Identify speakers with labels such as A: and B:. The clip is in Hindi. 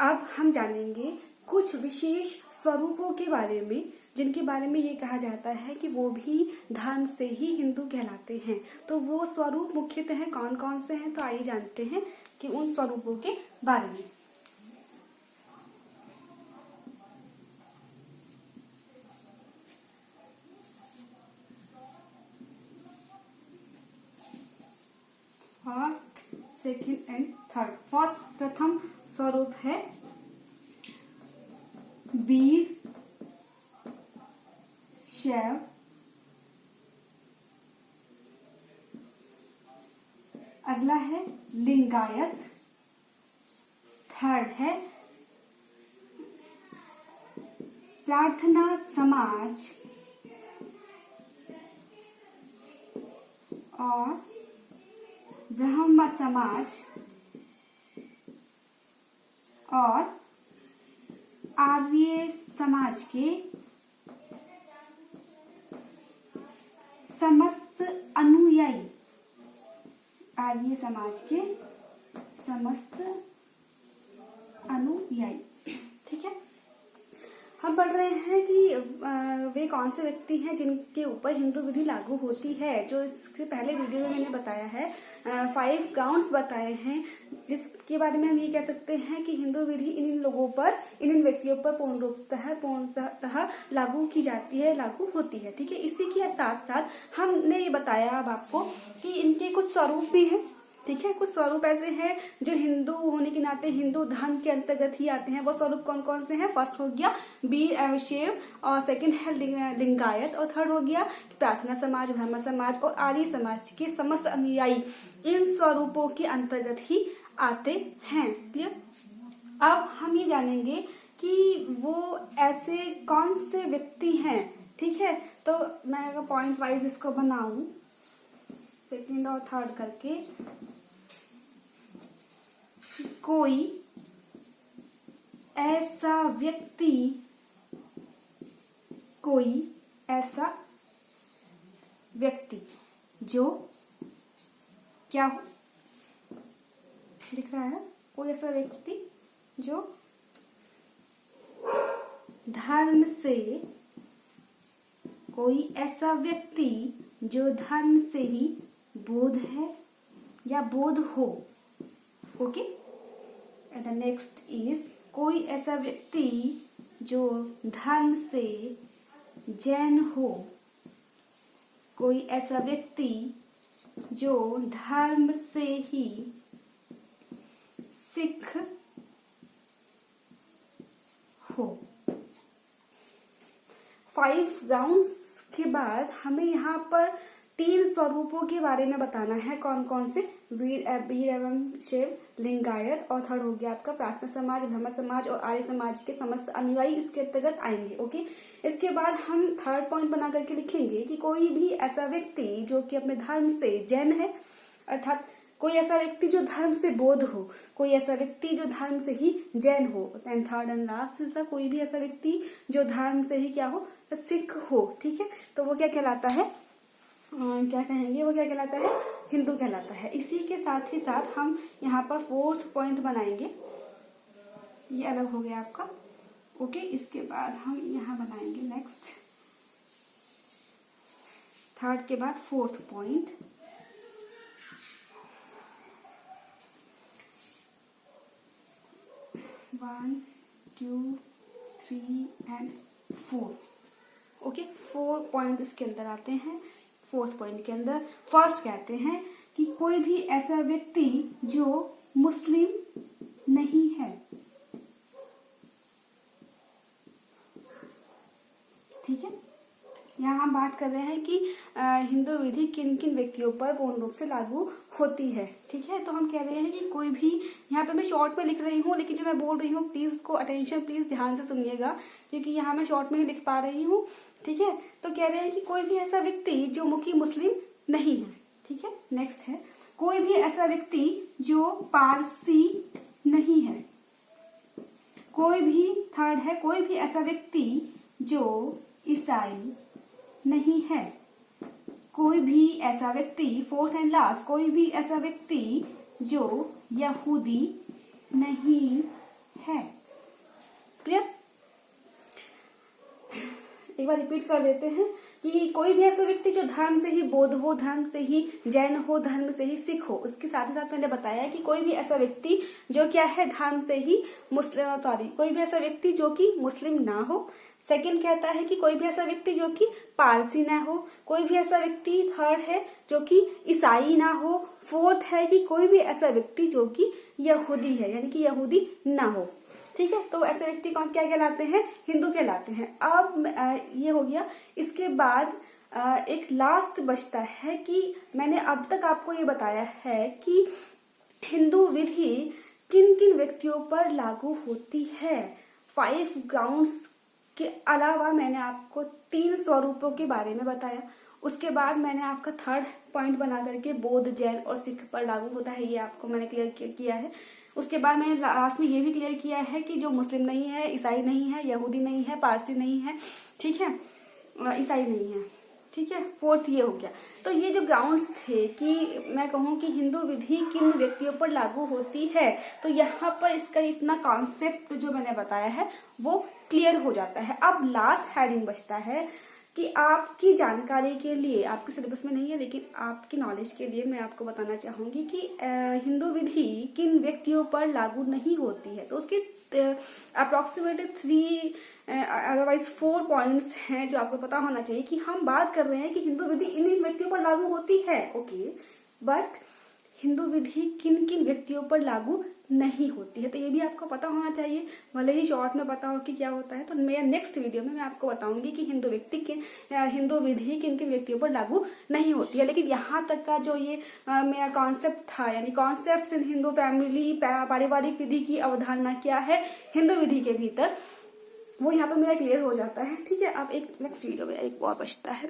A: अब हम जानेंगे कुछ विशेष स्वरूपों के बारे में, जिनके बारे में ये कहा जाता है कि वो भी धर्म से ही हिंदू कहलाते हैं। तो वो स्वरूप मुख्यतः कौन कौन से हैं, तो आइए जानते हैं कि उन स्वरूपों के बारे में। First, second and third. First प्रथम स्वरूप है वीर शैव, अगला है लिंगायत, थर्ड है प्रार्थना समाज और ब्रह्म समाज और आर्य समाज के समस्त अनुयायी, आर्य समाज के समस्त अनुयायी। ठीक है, हम पढ़ रहे हैं कि वे कौन से व्यक्ति हैं जिनके ऊपर हिंदू विधि लागू होती है। जो इसके पहले वीडियो में मैंने बताया है, 5 ग्राउंड्स बताए हैं, जिसके बारे में हम ये कह सकते हैं कि हिंदू विधि इन लोगों पर, इन व्यक्तियों पर पूर्णतः लागू की जाती है, लागू होती है। ठीक है, इसी के साथ साथ हमने ये बताया अब आपको कि इनके कुछ स्वरूप भी हैं। ठीक है, कुछ स्वरूप ऐसे हैं जो हिंदू होने के नाते हिंदू धर्म के अंतर्गत ही आते हैं। वो स्वरूप कौन कौन से हैं? फर्स्ट हो गया वीर एवं शैव, और सेकंड है लिंगायत, और थर्ड हो गया प्रार्थना समाज, ब्रह्म समाज और आर्य समाज के समस्त अनुयायी इन स्वरूपों के अंतर्गत ही आते हैं। क्लियर? अब हम ये जानेंगे कि वो ऐसे कौन से व्यक्ति हैं। ठीक है, तो मैं अगर पॉइंट वाइज इसको बनाऊं सेकंड और थर्ड करके, कोई ऐसा व्यक्ति, कोई ऐसा व्यक्ति जो क्या हो, दिख रहा है? कोई ऐसा व्यक्ति जो धर्म से, कोई ऐसा व्यक्ति जो धर्म से ही बोध है या बोध हो। Okay, and the next is कोई ऐसा व्यक्ति जो धर्म से जैन हो, कोई ऐसा व्यक्ति जो धर्म से ही सिख हो। 5 राउंड्स के बाद हमें यहाँ पर 3 स्वरूपों के बारे में बताना है। कौन कौन से? वीर एवं शैव, लिंगायत, और थर्ड हो गया आपका प्रार्थना समाज, ब्रह्म समाज और आर्य समाज के समस्त अनुयायी इसके अंतर्गत आएंगे। ओके, इसके बाद हम थर्ड पॉइंट बना करके लिखेंगे कि कोई भी ऐसा व्यक्ति जो कि अपने धर्म से जैन है, अर्थात कोई ऐसा व्यक्ति जो धर्म से बोध हो, कोई ऐसा व्यक्ति जो धर्म से ही जैन हो। And third and last is कोई भी ऐसा व्यक्ति जो धर्म से ही क्या हो, सिख हो। ठीक है, तो वो क्या कहलाता है, क्या कहेंगे, वो क्या कहलाता है? हिंदू कहलाता है। इसी के साथ ही साथ हम यहाँ पर 4th पॉइंट बनाएंगे। ये अलग हो गया आपका। ओके, इसके बाद हम यहाँ बनाएंगे नेक्स्ट, थर्ड के बाद 4th point. One, 2, 3 and 4। Okay, 4 point इसके अंदर आते हैं। 4th पॉइंट के अंदर फर्स्ट कहते हैं कि कोई भी ऐसा व्यक्ति जो मुस्लिम नहीं है। ठीक है, यहाँ हम बात कर रहे हैं कि हिंदू विधि किन किन व्यक्तियों पर पूर्ण रूप से लागू होती है। ठीक है, तो हम कह रहे हैं कि कोई भी, यहाँ पे मैं शॉर्ट में लिख रही हूँ, लेकिन जो मैं बोल रही हूँ प्लीज को अटेंशन, प्लीज ध्यान से सुनिएगा, क्योंकि यहाँ मैं शॉर्ट में ही लिख पा रही हूँ। ठीक है, तो कह रहे हैं कि कोई भी ऐसा व्यक्ति जो मुखी मुस्लिम नहीं है। ठीक है, नेक्स्ट है कोई भी ऐसा व्यक्ति जो पारसी नहीं है। कोई भी, थर्ड है कोई भी ऐसा व्यक्ति जो ईसाई नहीं है। कोई भी ऐसा व्यक्ति, 4th एंड लास्ट, कोई भी ऐसा व्यक्ति जो यहूदी नहीं है। एक बार रिपीट कर देते हैं कि कोई भी ऐसा व्यक्ति जो धर्म से ही बौद्ध हो, धर्म से ही जैन हो, धर्म से ही सिख हो। उसके साथ ही साथ मैंने बताया कि कोई भी ऐसा व्यक्ति जो क्या है धर्म से ही कोई भी ऐसा व्यक्ति जो कि मुस्लिम ना हो। सेकंड कहता है कि कोई भी ऐसा व्यक्ति जो कि पारसी ना हो। कोई भी ऐसा व्यक्ति थर्ड है जो कि ईसाई ना हो। फोर्थ है कि कोई भी ऐसा व्यक्ति जो कि यहूदी है, यानी कि यहूदी ना हो। ठीक है, तो ऐसे व्यक्ति कौन क्या कहलाते हैं? हिंदू कहलाते हैं। अब ये हो गया। इसके बाद एक लास्ट बचता है कि मैंने अब तक आपको ये बताया है कि हिंदू विधि किन किन व्यक्तियों पर लागू होती है। 5 ग्राउंड्स के अलावा मैंने आपको 3 स्वरूपों के बारे में बताया। उसके बाद मैंने आपका थर्ड पॉइंट बना करके बौद्ध, जैन और सिख पर लागू होता है, ये आपको मैंने क्लियर किया है। उसके बाद मैंने लास्ट में ये भी क्लियर किया है कि जो मुस्लिम नहीं है, ईसाई नहीं है, यहूदी नहीं है, पारसी नहीं है, ठीक है, ईसाई नहीं है, ठीक है। फोर्थ ये हो गया। तो ये जो ग्राउंड्स थे कि मैं कहूँ कि हिंदू विधि किन व्यक्तियों पर लागू होती है, तो यहाँ पर इसका इतना कॉन्सेप्ट जो मैंने बताया है वो क्लियर हो जाता है। अब लास्ट हेडिंग बचता है कि आपकी जानकारी के लिए, आपके सिलेबस में नहीं है लेकिन आपकी नॉलेज के लिए मैं आपको बताना चाहूंगी कि हिंदू विधि किन व्यक्तियों पर लागू नहीं होती है। तो उसके अप्रोक्सीमेटली 3 अदरवाइज 4 पॉइंट्स हैं जो आपको पता होना चाहिए कि हम बात कर रहे हैं कि हिंदू विधि इन व्यक्तियों पर लागू होती है, ओके, बट हिंदू विधि किन किन व्यक्तियों पर लागू नहीं होती है। तो ये भी आपको पता होना चाहिए, भले ही शॉर्ट में पता हो कि क्या होता है। तो मेरा नेक्स्ट वीडियो में मैं आपको बताऊंगी कि हिंदू विधि किन किन व्यक्तियों पर लागू नहीं होती है। लेकिन यहाँ तक का जो ये मेरा कॉन्सेप्ट था, यानी कॉन्सेप्ट इन हिंदू फैमिली, पारिवारिक विधि की अवधारणा क्या है हिंदू विधि के भीतर, वो यहाँ पर मेरा क्लियर हो जाता है। ठीक है, अब एक नेक्स्ट वीडियो में एक और बचता है।